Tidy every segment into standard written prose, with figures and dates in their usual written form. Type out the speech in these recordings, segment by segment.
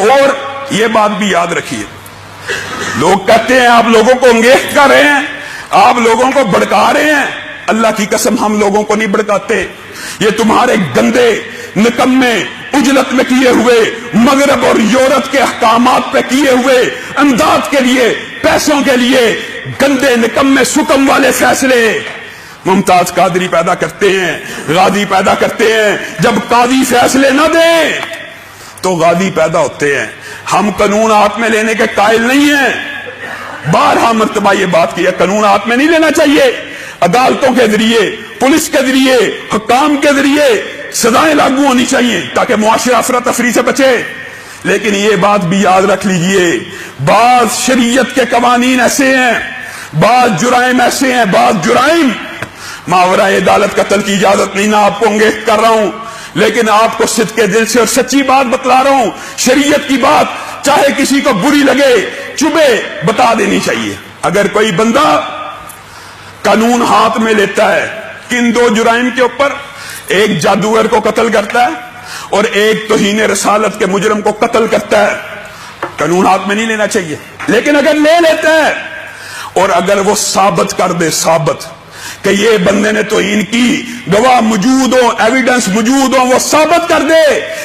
اور یہ بات بھی یاد رکھیے، لوگ کہتے ہیں آپ لوگوں کو انگیخت کر رہے ہیں، آپ لوگوں کو بھڑکا رہے ہیں. اللہ کی قسم ہم لوگوں کو نہیں بھڑکاتے. یہ تمہارے گندے نکمے اجلت میں کیے ہوئے مغرب اور یورپ کے احکامات پہ کیے ہوئے امداد کے لیے، پیسوں کے لیے گندے نکمے سکم والے فیصلے ممتاز قادری پیدا کرتے ہیں، غازی پیدا کرتے ہیں. جب قاضی فیصلے نہ دے تو غازی پیدا ہوتے ہیں. ہم قانون ہاتھ میں لینے کے قائل نہیں ہیں. بارہا مرتبہ یہ بات کی ہے، قانون ہاتھ میں نہیں لینا چاہیے. عدالتوں کے ذریعے، پولیس کے ذریعے، حکام کے ذریعے سزائیں لاگو ہونی چاہیے تاکہ معاشرہ افراتفری سے بچے. لیکن یہ بات بھی یاد رکھ لیجئے، بعض شریعت کے قوانین ایسے ہیں، بعض جرائم ایسے ہیں، بعض جرائم ماورائے عدالت قتل کی اجازت نہیں. نہ آپ کو انگیخت کر رہا ہوں، لیکن آپ کو صدق کے دل سے اور سچی بات بتلا رہا ہوں. شریعت کی بات چاہے کسی کو بری لگے، چبھے، بتا دینی چاہیے. اگر کوئی بندہ قانون ہاتھ میں لیتا ہے کن دو جرائم کے اوپر، ایک جادوگر کو قتل کرتا ہے اور ایک توہین رسالت کے مجرم کو قتل کرتا ہے، قانون ہاتھ میں نہیں لینا چاہیے. لیکن اگر لے لیتا ہے اور اگر وہ ثابت کر دے، ثابت کہ یہ بندے نے توہین کی، گواہ موجود ہو، ایویڈنس موجود ہو، وہ ثابت کر دے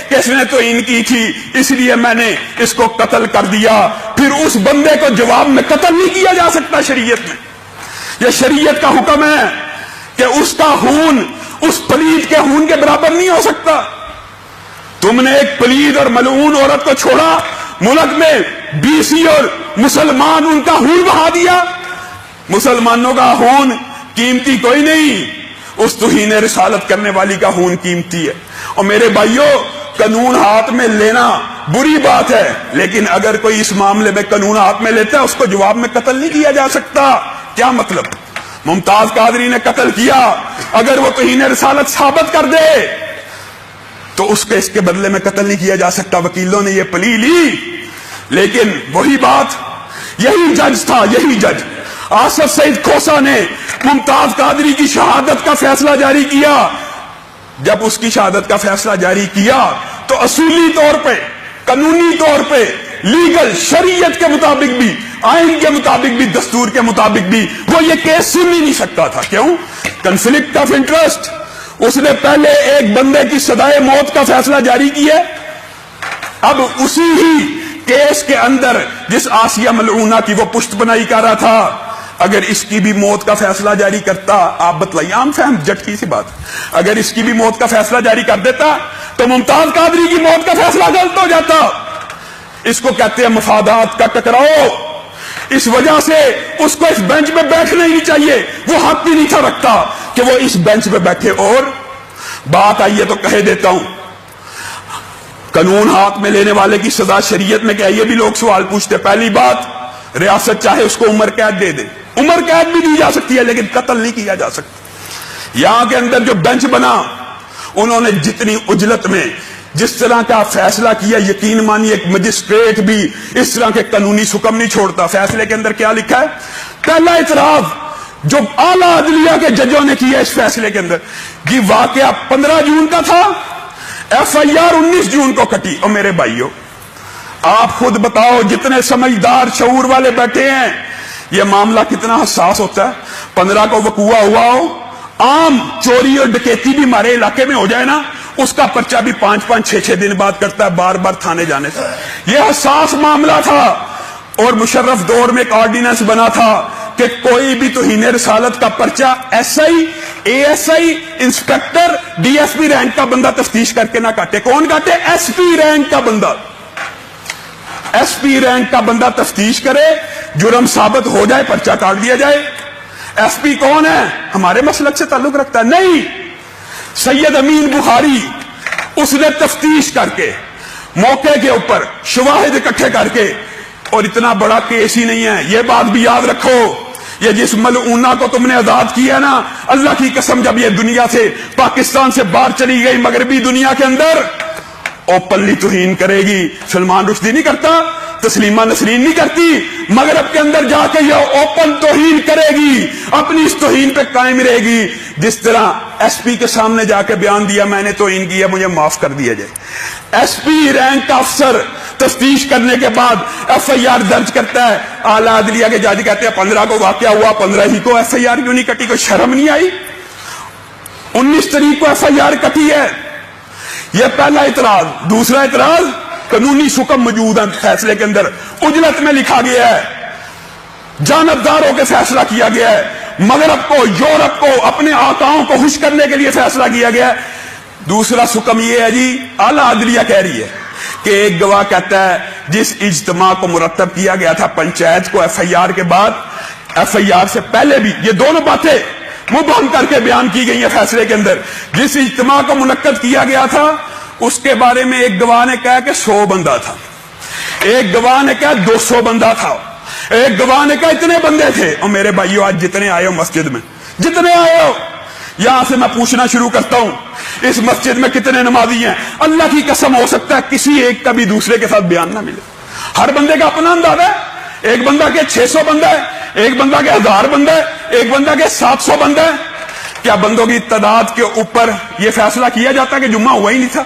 کہ اس نے توہین کی تھی اس لیے میں نے اس کو قتل کر دیا، پھر اس بندے کو جواب میں قتل نہیں کیا جا سکتا. شریعت میں یہ شریعت کا حکم ہے کہ اس کا خون اس پلید کے خون کے برابر نہیں ہو سکتا. تم نے ایک پلید اور ملعون عورت کو چھوڑا، ملک میں بیسی اور مسلمان ان کا خون بہا دیا. مسلمانوں کا خون قیمتی کوئی نہیں، اس توہین رسالت کرنے والی کا خون قیمتی ہے. اور میرے بھائیوں، قانون ہاتھ میں لینا بری بات ہے، لیکن اگر کوئی اس معاملے میں قانون ہاتھ میں لیتا ہے اس کو جواب میں قتل نہیں کیا جا سکتا. کیا مطلب؟ ممتاز قادری نے قتل کیا، اگر وہ توہین رسالت ثابت کر دے تو اس کے بدلے میں قتل نہیں کیا جا سکتا. وکیلوں نے یہ پلی لی، لیکن وہی بات، یہی جج تھا، یہی جج آصف سعید کھوسا نے ممتاز قادری کی شہادت کا فیصلہ جاری کیا. جب اس کی شہادت کا فیصلہ جاری کیا تو اصولی طور پہ، قانونی طور پہ، لیگل شریعت کے مطابق بھی، آئین کے مطابق بھی، دستور کے مطابق بھی وہ یہ کیس سن ہی نہیں سکتا تھا. کیوں؟ Conflict of interest. اس نے پہلے ایک بندے کی سزائے موت کا فیصلہ جاری کیا، اب اسی ہی کیس کے اندر جس آسیہ ملعونہ کی وہ پشت بنائی کر رہا تھا، اگر اس کی بھی موت کا فیصلہ جاری کرتا، آپ بتلائیے، عام فہم جٹ کی سی بات، اگر اس کی بھی موت کا فیصلہ جاری کر دیتا تو ممتاز قادری کی موت کا فیصلہ غلط ہو جاتا. اس کو کہتے ہیں مفادات کا ٹکراؤ. اس وجہ سے اس کو اس بینچ پہ بیٹھنا ہی نہیں چاہیے، وہ حق بھی نہیں تھا رکھتا کہ وہ اس بینچ پہ بیٹھے. اور بات آئیے تو کہہ دیتا ہوں، قانون ہاتھ میں لینے والے کی سزا شریعت میں کیا؟ یہ بھی لوگ سوال پوچھتے. پہلی بات، ریاست چاہے اس کو عمر قید دے دے، عمر قید بھی دی جا سکتی ہے لیکن قتل نہیں کیا جا سکتا. یہاں کے اندر جو بینچ بنا، انہوں نے جتنی اجلت میں جس طرح کا فیصلہ کیا، یقین مانی ایک مجسٹریٹ بھی اس طرح کے قانونی حکم نہیں چھوڑتا. فیصلے کے اندر کیا لکھا ہے؟ پہلا اعتراف جو اعلیٰ عدلیہ کے ججوں نے کیا اس فیصلے کے اندر، یہ واقعہ 15 جون کا تھا، ایف آئی آر 19 جون کو کٹی. اور میرے بھائیوں، آپ خود بتاؤ، جتنے سمجھدار شعور والے بیٹھے ہیں، یہ معاملہ کتنا حساس ہوتا ہے. 15 کو وقوع ہوا ہو، عام چوری اور ڈکیتی بھی ہمارے علاقے میں ہو جائے نا، اس کا پرچہ بھی 5-5 6-6 دن بعد کرتا ہے، بار بار تھانے جانے سے. یہ حساس معاملہ تھا. اور مشرف دور میں ایک آرڈیننس بنا تھا کہ کوئی بھی توہین رسالت کا پرچہ S I, A S I, inspector, D S P rank کا بندہ تفتیش کر کے نہ کاٹے. کون کاٹے؟ ایس پی رینک کا بندہ. ایس پی رینک کا بندہ تفتیش کرے، جرم ثابت ہو جائے، پرچہ کاٹ دیا جائے. ایس پی کون ہے؟ ہمارے مسلک سے تعلق رکھتا ہے؟ نہیں. سید امین بخاری، اس نے تفتیش کر کے موقع کے اوپر شواہد اکٹھے کر کے، اور اتنا بڑا کیس ہی نہیں ہے. یہ بات بھی یاد رکھو، یہ جس ملعونہ کو تم نے آزاد کیا نا، اللہ کی قسم جب یہ دنیا سے، پاکستان سے باہر چلی گئی مغربی دنیا کے اندر، اوپنلی توہین کرے گی. سلمان رشدی نہیں کرتا، تسلیمہ نسرین نہیں کرتی، مغرب کے اندر جا کے یہ اوپن توہین کرے گی، اپنی اس توہین پہ قائم رہے گی. جس طرح ایس پی کے سامنے جا کے بیان دیا میں نے توہین کیا، مجھے معاف کر دیا جائے. ایس پی رینک کا افسر تفتیش کرنے کے بعد ایف آئی آر درج کرتا ہے، اعلیٰ عدلیہ کے جج کہتے ہیں 15 کو واقعہ ہوا، 15 ہی کو ایف آئی آر کیوں نہیں کٹی؟ کوئی شرم نہیں آئی؟ 19 تاریخ کو ایف آئی آر کٹی ہے. یہ پہلا اعتراض. دوسرا اعتراض، قانونی حکم موجود ہے فیصلے کے اندر، اجلت میں لکھا گیا ہے، جانبدار ہو کے فیصلہ کیا گیا ہے، مغرب کو، یورپ کو، اپنے آقاؤں کو خوش کرنے کے لیے فیصلہ کیا گیا ہے. دوسرا حکم یہ ہے جی، اعلیٰ عدلیہ کہہ رہی ہے کہ ایک گواہ کہتا ہے جس اجتماع کو مرتب کیا گیا تھا پنچایت کو ایف آئی آر کے بعد، ایف آئی آر سے پہلے بھی یہ دونوں باتیں مبہم کر کے بیان کی گئی ہیں فیصلے کے اندر. جس اجتماع کو منعقد کیا گیا تھا اس کے بارے میں ایک گواہ نے کہا کہ 100 بندہ تھا، ایک گواہ نے کہا 200 بندہ تھا، ایک گواہ نے کہا اتنے بندے تھے. اور میرے بھائیو آج جتنے آئے ہو مسجد میں، جتنے آئے ہو، یہاں سے میں پوچھنا شروع کرتا ہوں، اس مسجد میں کتنے نمازی ہیں؟ اللہ کی قسم ہو سکتا ہے کسی ایک کا بھی دوسرے کے ساتھ بیان نہ ملے. ہر بندے کا اپنا انداز ہے. ایک بندہ کے 600 بندہ ہے، ایک بندہ کے 1000 بندہ ہے، ایک بندہ کے 700 بندہ ہے. کیا بندوں کی تعداد کے اوپر یہ فیصلہ کیا جاتا کہ جمعہ ہوا ہی نہیں تھا،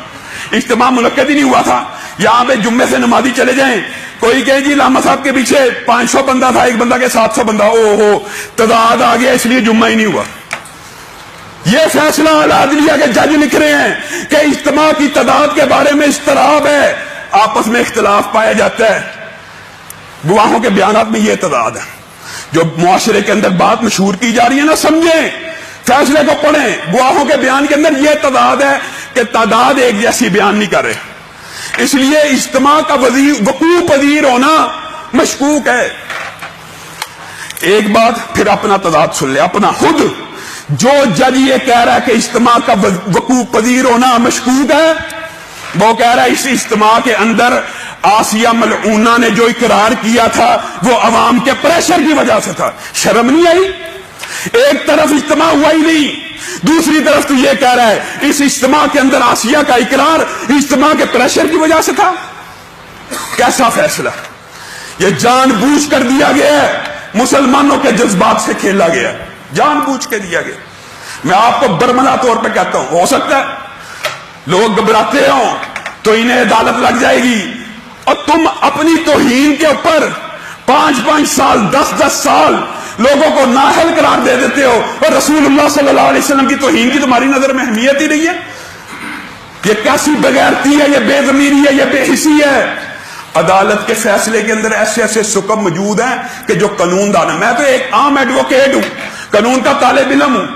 اجتماع منعقد ہی نہیں ہوا تھا؟ یہاں پہ جمعے سے نمازی چلے جائیں، کوئی کہے جی لاما صاحب کے پیچھے 500 بندہ تھا، ایک بندہ کے 700 بندہ، او ہو تعداد آ گیا اس لیے جمعہ ہی نہیں ہوا. یہ فیصلہ اعلیٰ عدلیہ کے جج لکھ رہے ہیں کہ اجتماع کی تعداد کے بارے میں اضطراب ہے، آپس میں اختلاف پایا جاتا ہے. گواہوں کے بیانات میں یہ تعداد ہے. جو معاشرے کے اندر بات مشہور کی جا رہی ہے نا، سمجھیں، فیصلے کو پڑھیں، گواہوں کے بیان کے اندر یہ تعداد ہے کہ تعداد ایک جیسی بیان نہیں کر رہے. اس لیے اجتماع کا وقوع پذیر ہونا مشکوک ہے. ایک بات پھر اپنا تعداد سن لے، اپنا خود. جو جج یہ کہہ رہا ہے کہ اجتماع کا وقوع پذیر ہونا مشکوک ہے، وہ کہہ رہا ہے اس اجتماع کے اندر آسیہ ملعونہ نے جو اقرار کیا تھا وہ عوام کے پریشر کی وجہ سے تھا. شرم نہیں آئی؟ ایک طرف اجتماع ہوا ہی نہیں، دوسری طرف تو یہ کہہ رہا ہے اس اجتماع کے اندر آسیہ کا اقرار اجتماع کے پریشر کی وجہ سے تھا. کیسا فیصلہ! یہ جان بوجھ کر دیا گیا ہے، مسلمانوں کے جذبات سے کھیلا گیا، جان بوجھ کے دیا گیا. میں آپ کو برملا طور پہ کہتا ہوں، ہو سکتا ہے لوگ گھبراتے ہوں تو انہیں عدالت لگ جائے گی، اور تم اپنی توہین کے اوپر 5-5 سال 10-10 سال لوگوں کو نااہل قرار دے دیتے ہو، اور رسول اللہ صلی اللہ علیہ وسلم کی توہین کی تمہاری نظر میں اہمیت ہی نہیں ہے. یہ کیسی بغیرتی ہے، یہ بے ضمیری ہے، یہ بے حسی ہے. عدالت کے فیصلے کے اندر ایسے ایسے حکم موجود ہیں کہ جو قانون دان ہے. میں تو ایک عام ایڈوکیٹ ہوں، قانون کا طالب علم ہوں.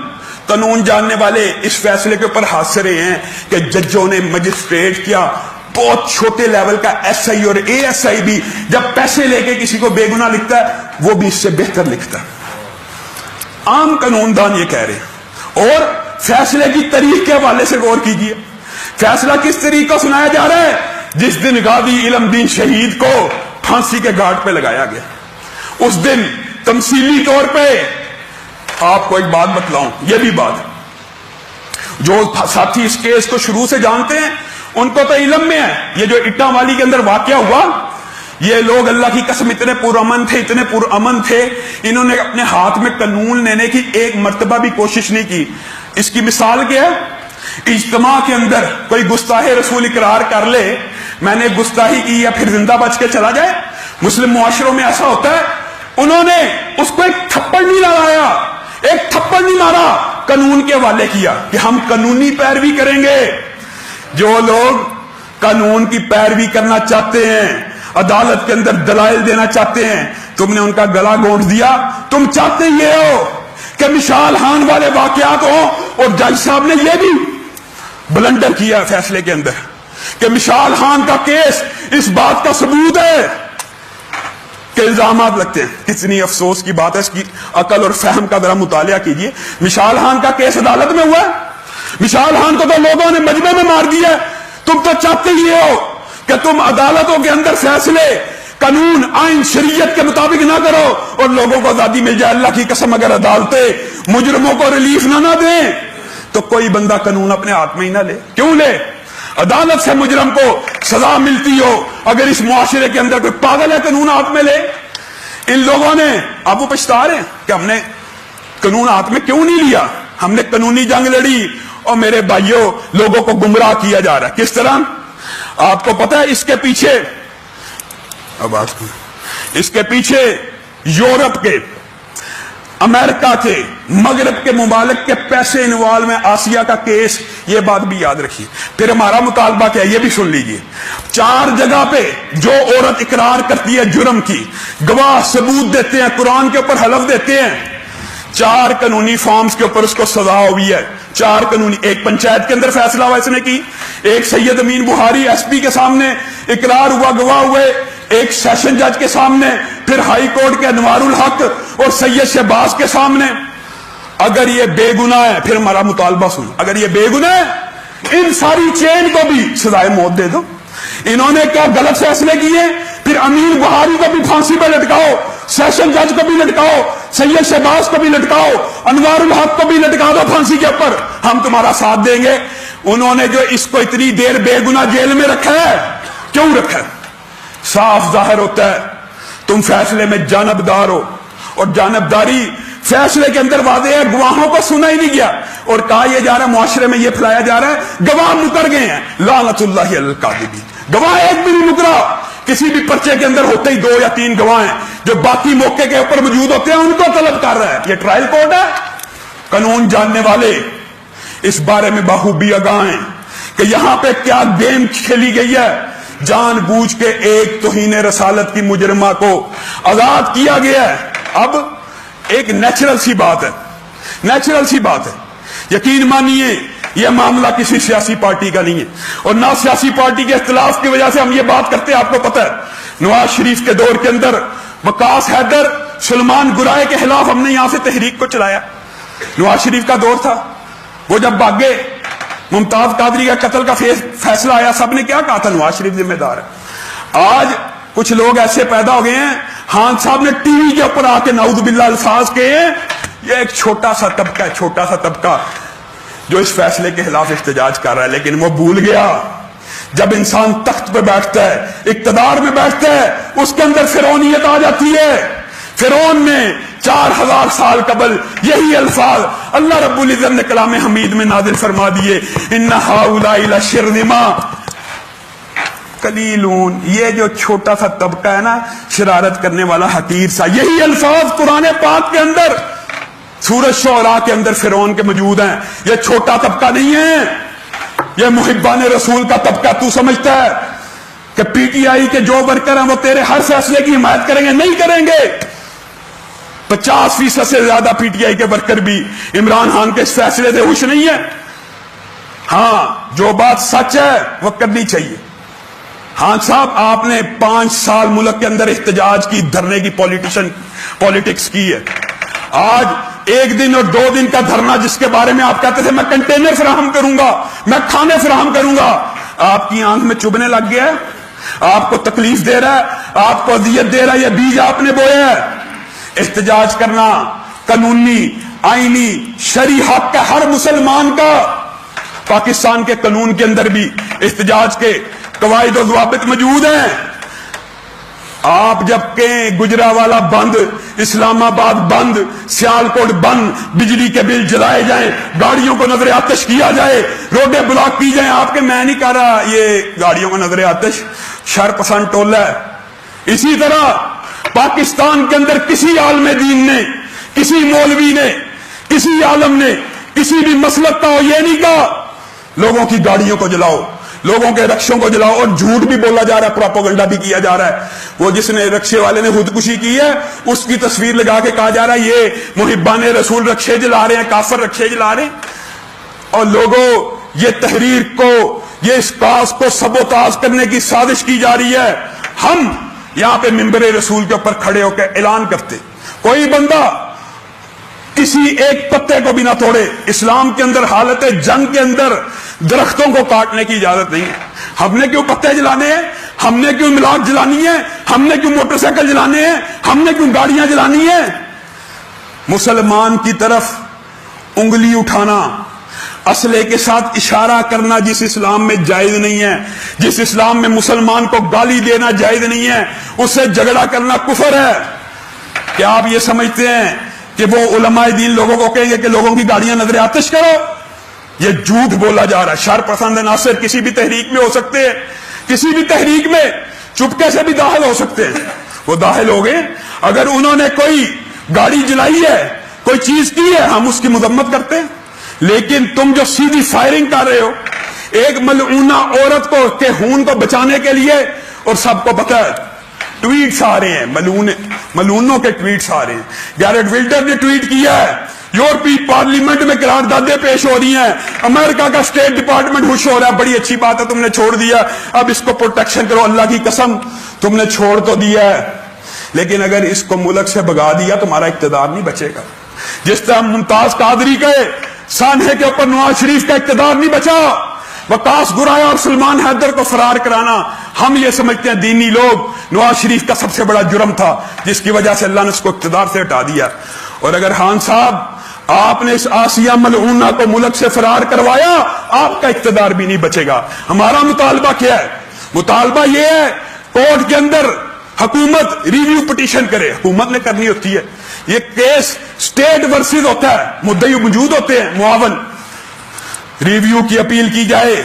قانون جاننے والے اس فیصلے کے اوپر ہنس رہے ہیں کہ ججوں نے مجسٹریٹ کیا، بہت چھوٹے لیول کا ایس آئی اور اے ایس آئی بھی جب پیسے لے کے کسی کو بے گناہ لکھتا ہے وہ بھی اس سے بہتر لکھتا ہے. عام قانون دان یہ کہہ رہے ہیں. اور فیصلے کی تاریخ کے حوالے سے غور کیجیے، فیصلہ کس طریقے کا سنایا جا رہا ہے؟ جس دن غازی علم دین شہید کو پھانسی کے گھاٹ پہ لگایا گیا، اس دن تمثیلی طور پہ آپ کو ایک بات بتلاؤں، یہ بھی بات جو ساتھی اس کیس کو شروع سے جانتے ہیں ان کو تو علم میں ہے. یہ جو اٹا والی کے اندر واقعہ ہوا، یہ لوگ اللہ کی قسم اتنے پرامن تھے، اتنے پرامن تھے، انہوں نے اپنے ہاتھ میں قانون لینے کی ایک مرتبہ بھی کوشش نہیں کی. اس کی مثال کیا ہے؟ اجتماع کے اندر کوئی گستاخ رسول اقرار کر لے میں نے گستاخی کی یا پھر زندہ بچ کے چلا جائے. مسلم معاشروں میں ایسا ہوتا ہے. انہوں نے اس کو ایک تھپڑ نہیں لگایا، ایک تھپڑ نہیں مارا، قانون کے حوالے کیا کہ ہم قانونی پیروی کریں گے. جو لوگ قانون کی پیروی کرنا چاہتے ہیں، عدالت کے اندر دلائل دینا چاہتے ہیں، تم نے ان کا گلا گھونٹ دیا. تم چاہتے یہ ہو کہ مشال خان والے واقعات ہوں، اور جج صاحب نے یہ بھی بلنڈر کیا فیصلے کے اندر کہ مشال خان کا کیس اس بات کا ثبوت ہے کہ الزامات لگتے ہیں. کتنی افسوس کی بات ہے، اس کی عقل اور فہم کا ذرا مطالعہ کیجئے. مشال خان کا کیس عدالت میں ہوا ہے، مشال خان کو تو لوگوں نے مجمع میں مار دیا. تم تو چاہتے یہ ہو کہ تم عدالتوں کے اندر فیصلے قانون آئین شریعت کے مطابق نہ کرو اور لوگوں کو آزادی مل جائے. اللہ کی قسم اگر عدالتیں مجرموں کو ریلیف نہ دیں تو کوئی بندہ قانون اپنے ہاتھ میں ہی نہ لے. کیوں لے؟ عدالت سے مجرم کو سزا ملتی ہو اگر اس معاشرے کے اندر کوئی پاگل ہے قانون ہاتھ میں لے. ان لوگوں نے اب وہ پچھتا رہے ہیں کہ ہم نے قانون ہاتھ میں کیوں نہیں لیا, ہم نے قانونی جنگ لڑی. اور میرے بھائیوں, لوگوں کو گمراہ کیا جا رہا ہے. کس طرح؟ آپ کو پتا ہے اس کے پیچھے, اس کے پیچھے یورپ کے, امریکہ کے, مغرب کے ممالک کے پیسے انوالو میں. آسیہ کا کیس, یہ بات بھی یاد رکھیے. پھر ہمارا مطالبہ کیا ہے یہ بھی سن لیجئے. 4 جگہ پہ جو عورت اقرار کرتی ہے جرم کی, گواہ ثبوت دیتے ہیں, قرآن کے اوپر حلف دیتے ہیں, 4 قانونی فارمز کے اوپر اس کو سزا ہوئی ہے. 4 قانونی, ایک پنچایت کے اندر فیصلہ ہوا اس نے کی, ایک سید امین بخاری ایس پی کے سامنے اقرار ہوا, گواہ ہوئے, ایک سیشن جج کے سامنے, پھر ہائی کورٹ کے انوار الحق اور سید شہباز کے سامنے. اگر یہ بے گناہ ہے, پھر ہمارا مطالبہ سن, اگر یہ بے گناہ ہے ان ساری چین کو بھی سزائے موت دے دو. انہوں نے کیا غلط فیصلے کیے, پھر امین بخاری کو بھی پھانسی پہ لٹکاؤ, سیشن جج کو بھی لٹکاؤ, سید شہباز کو بھی لٹکاؤ, انوار الحق کو بھی لٹکا دو پھانسی کے اوپر, ہم تمہارا ساتھ دیں گے. انہوں نے جو اس کو اتنی دیر بے گناہ جیل میں رکھا ہے, کیوں رکھا ہے؟ صاف ظاہر ہوتا ہے تم فیصلے میں جانبدار ہو, اور جانبداری فیصلے کے اندر واضح ہے. گواہوں کو سنا ہی نہیں گیا اور کہا یہ جا رہا ہے, معاشرے میں یہ پھیلایا جا رہا ہے گواہ مکر گئے ہیں. لعنت اللہ علی الکاذبین. گواہ ایک بھی نہیں مکرا. کسی بھی پرچے کے اندر ہوتے ہی 2 یا 3 گواہ ہیں جو باقی موقع کے اوپر موجود ہوتے ہیں, ان کو طلب کر رہا ہے. یہ ٹرائل کورٹ ہے. قانون جاننے والے اس بارے میں بخوبی آگاہ ہیں کہ یہاں پہ کیا گیم کھیلی گئی ہے. جان بوجھ کے ایک توہین رسالت کی مجرمہ کو آزاد کیا گیا ہے. اب ایک نیچرل سی بات ہے, نیچرل سی بات ہے, یقین مانیے یہ معاملہ کسی سیاسی پارٹی کا نہیں ہے, اور نہ سیاسی پارٹی کے اختلاف کی وجہ سے ہم یہ بات کرتے ہیں. آپ کو پتہ ہے نواز شریف کے دور کے اندر وقاص حیدر, سلمان گرائے کے خلاف ہم نے یہاں سے تحریک کو چلایا. نواز شریف کا دور تھا, وہ جب بھاگے, ممتاز قادری کا قتل کا فیصلہ آیا, سب نے کیا کہا تھا نواز شریف ذمہ دار ہے. آج کچھ لوگ ایسے پیدا ہو گئے ہیں, خان صاحب نے ٹی وی کے اوپر آ کے نعوذ باللہ الفاظ کے, یہ ایک چھوٹا سا طبقہ ہے, چھوٹا سا طبقہ جو اس فیصلے کے خلاف احتجاج کر رہا ہے. لیکن وہ بھول گیا جب انسان تخت پہ بیٹھتا ہے, اقتدار میں بیٹھتا ہے, اس کے اندر فرعونیت آ جاتی ہے. فرعون نے 4000 سال قبل یہی الفاظ اللہ رب العزت نے کلام حمید میں نازل فرما دیے, ان ہؤلاء لشرذمہ قلیلون. یہ جو چھوٹا سا طبقہ ہے نا, شرارت کرنے والا حقیر سا, یہی الفاظ قرآن پاک کے اندر سورۃ شعراء کے اندر فرعون کے موجود ہیں. یہ چھوٹا طبقہ نہیں ہے, یہ محبان رسول کا طبقہ. تو سمجھتا ہے کہ پی ٹی آئی کے جو ورکر ہیں وہ تیرے ہر فیصلے کی حمایت کریں گے؟ نہیں کریں گے. 50% سے زیادہ پی ٹی آئی کے ورکر بھی عمران خان کے اس فیصلے سے خوش نہیں ہے. ہاں, جو بات سچ ہے وہ کرنی چاہیے. ہاں صاحب, آپ نے 5 سال ملک کے اندر احتجاج کی, دھرنے کی پالیٹکس کی ہے. آج 1 دن اور 2 دن کا دھرنا جس کے بارے میں آپ کہتے تھے میں کنٹینر فراہم کروں گا, میں کھانے فراہم کروں گا, آپ کی آنکھ میں چبھنے لگ گیا ہے, آپ کو تکلیف دے رہا ہے, آپ کو اذیت دے رہا ہے, یہ بیج آپ نے بویا ہے. احتجاج کرنا قانونی, آئینی, شرعی حق ہے ہر مسلمان کا. پاکستان کے قانون کے اندر بھی احتجاج کے قواعد و ضوابط موجود ہیں. آپ جب کہیں گجرانوالہ بند, اسلام آباد بند, سیالکوٹ بند, بجلی کے بل جلائے جائیں, گاڑیوں کو نظر آتش کیا جائے, روڈیں بلاک کی جائیں, آپ کے میں نہیں کہہ رہا یہ گاڑیوں کو نظر آتش شر پسند ٹولہ ہے. اسی طرح پاکستان کے اندر کسی عالم دین نے, کسی مولوی نے, کسی عالم نے, کسی بھی مسلک کا یہ نہیں کہا لوگوں کی گاڑیوں کو جلاؤ, لوگوں کے رکشوں کو جلاؤ. اور جھوٹ بھی بولا جا رہا ہے, پروپیگنڈا بھی کیا جا رہا ہے. وہ جس نے رکشے والے نے خودکشی کی ہے اس کی تصویر لگا کے کہا جا رہا ہے یہ محبان رسول رکشے جلا رہے ہیں, کافر رکشے جلا رہے ہیں. اور لوگوں, یہ تحریر کو, یہ اس کاز کو سبوتاژ کرنے کی سازش کی جا رہی ہے. ہم یہاں پہ منبر رسول کے اوپر کھڑے ہو کے اعلان کرتے, کوئی بندہ کسی ایک پتے کو بھی نہ توڑے. اسلام کے اندر حالت جنگ کے اندر درختوں کو کاٹنے کی اجازت نہیں ہے. ہم نے کیوں پتے جلانے ہیں, ہم نے کیوں ملاٹ جلانی ہے, ہم نے کیوں موٹر سائیکل جلانے ہیں, ہم نے کیوں گاڑیاں جلانی ہیں. مسلمان کی طرف انگلی اٹھانا, اسلحے کے ساتھ اشارہ کرنا جس اسلام میں جائز نہیں ہے، جس اسلام میں مسلمان کو گالی دینا جائز نہیں ہے، اس سے جھگڑا کرنا کفر ہے۔ کیا آپ یہ سمجھتے ہیں کہ وہ علماء دین لوگوں کو کہیں گے کہ لوگوں کی گاڑیاں نظر آتش کرو؟ یہ جھوٹ بولا جا رہا ہے۔ شر پسند عناصر کسی بھی تحریک میں ہو سکتے ہیں، کسی بھی تحریک میں چپکے سے بھی داخل ہو سکتے ہیں، وہ داخل ہو گئے۔ اگر انہوں نے کوئی گاڑی جلائی ہے، کوئی چیز کی ہے، ہم اس کی مذمت کرتے ہیں، لیکن تم جو سیدھی فائرنگ کر رہے ہو ایک ملعونہ عورت کو کے خون کو بچانے کے لیے، اور سب کو پتہ ہے ٹویٹس آ رہے ہیں، ملعونوں کے ٹویٹس آ رہے ہیں۔ گیرٹ ولڈر نے ٹویٹ کیا ہے، یورپی پارلیمنٹ میں قراردادیں پیش ہو رہی ہیں، امریکہ کا اسٹیٹ ڈپارٹمنٹ خوش ہو رہا ہے، بڑی اچھی بات ہے تم نے چھوڑ دیا، اب اس کو پروٹیکشن کرو، اللہ کی قسم تم نے چھوڑ تو دیا ہے، لیکن اگر اس کو ملک سے بھگا دیا تمہارا اقتدار نہیں بچے گا۔ جس طرح ممتاز قادری کے سانحے کے اوپر نواز شریف کا اقتدار نہیں بچا، وقاص گرایا اور سلمان حیدر کو فرار کرانا، ہم یہ سمجھتے ہیں دینی لوگ نواز شریف کا سب سے بڑا جرم تھا، جس کی وجہ سے اللہ نے اس کو اقتدار سے ہٹا دیا۔ اور اگر خان صاحب آپ نے اس آسیہ ملعونہ کو ملک سے فرار کروایا، آپ کا اقتدار بھی نہیں بچے گا۔ ہمارا مطالبہ کیا ہے؟ مطالبہ یہ ہے کورٹ کے اندر حکومت ریویو پٹیشن کرے، حکومت نے کرنی ہوتی ہے، یہ کیس سٹیٹ ورسز ہوتا ہے، مدعی موجود ہوتے ہیں، معاون، ریویو کی اپیل کی جائے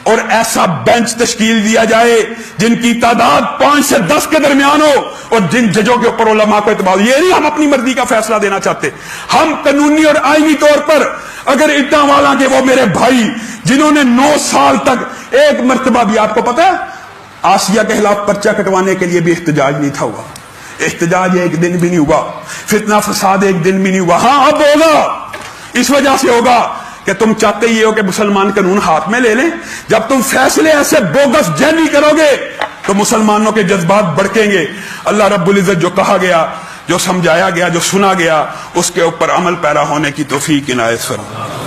اور ایسا بینچ تشکیل دیا جائے جن کی تعداد 5 سے 10 کے درمیان ہو، اور جن ججوں کے اوپر علماء کو اعتماد۔ یہ نہیں ہم اپنی مرضی کا فیصلہ دینا چاہتے، ہم قانونی اور آئینی طور پر اگر اتنا والا کہ وہ میرے بھائی جنہوں نے 9 سال تک ایک مرتبہ بھی، آپ کو پتا ہے آسیہ کے خلاف پرچہ کٹوانے کے لیے بھی احتجاج نہیں تھا ہوا، احتجاج ایک دن بھی نہیں ہوا، فتنہ فساد ایک دن بھی نہیں ہوا۔ ہاں اب ہوگا، اس وجہ سے ہوگا کہ تم چاہتے یہ ہو کہ مسلمان قانون ہاتھ میں لے لیں۔ جب تم فیصلے ایسے بوگس جعلی کرو گے تو مسلمانوں کے جذبات بڑکیں گے۔ اللہ رب العزت جو کہا گیا، جو سمجھایا گیا، جو سنا گیا، اس کے اوپر عمل پیرا ہونے کی توفیق عنایت فرمائے۔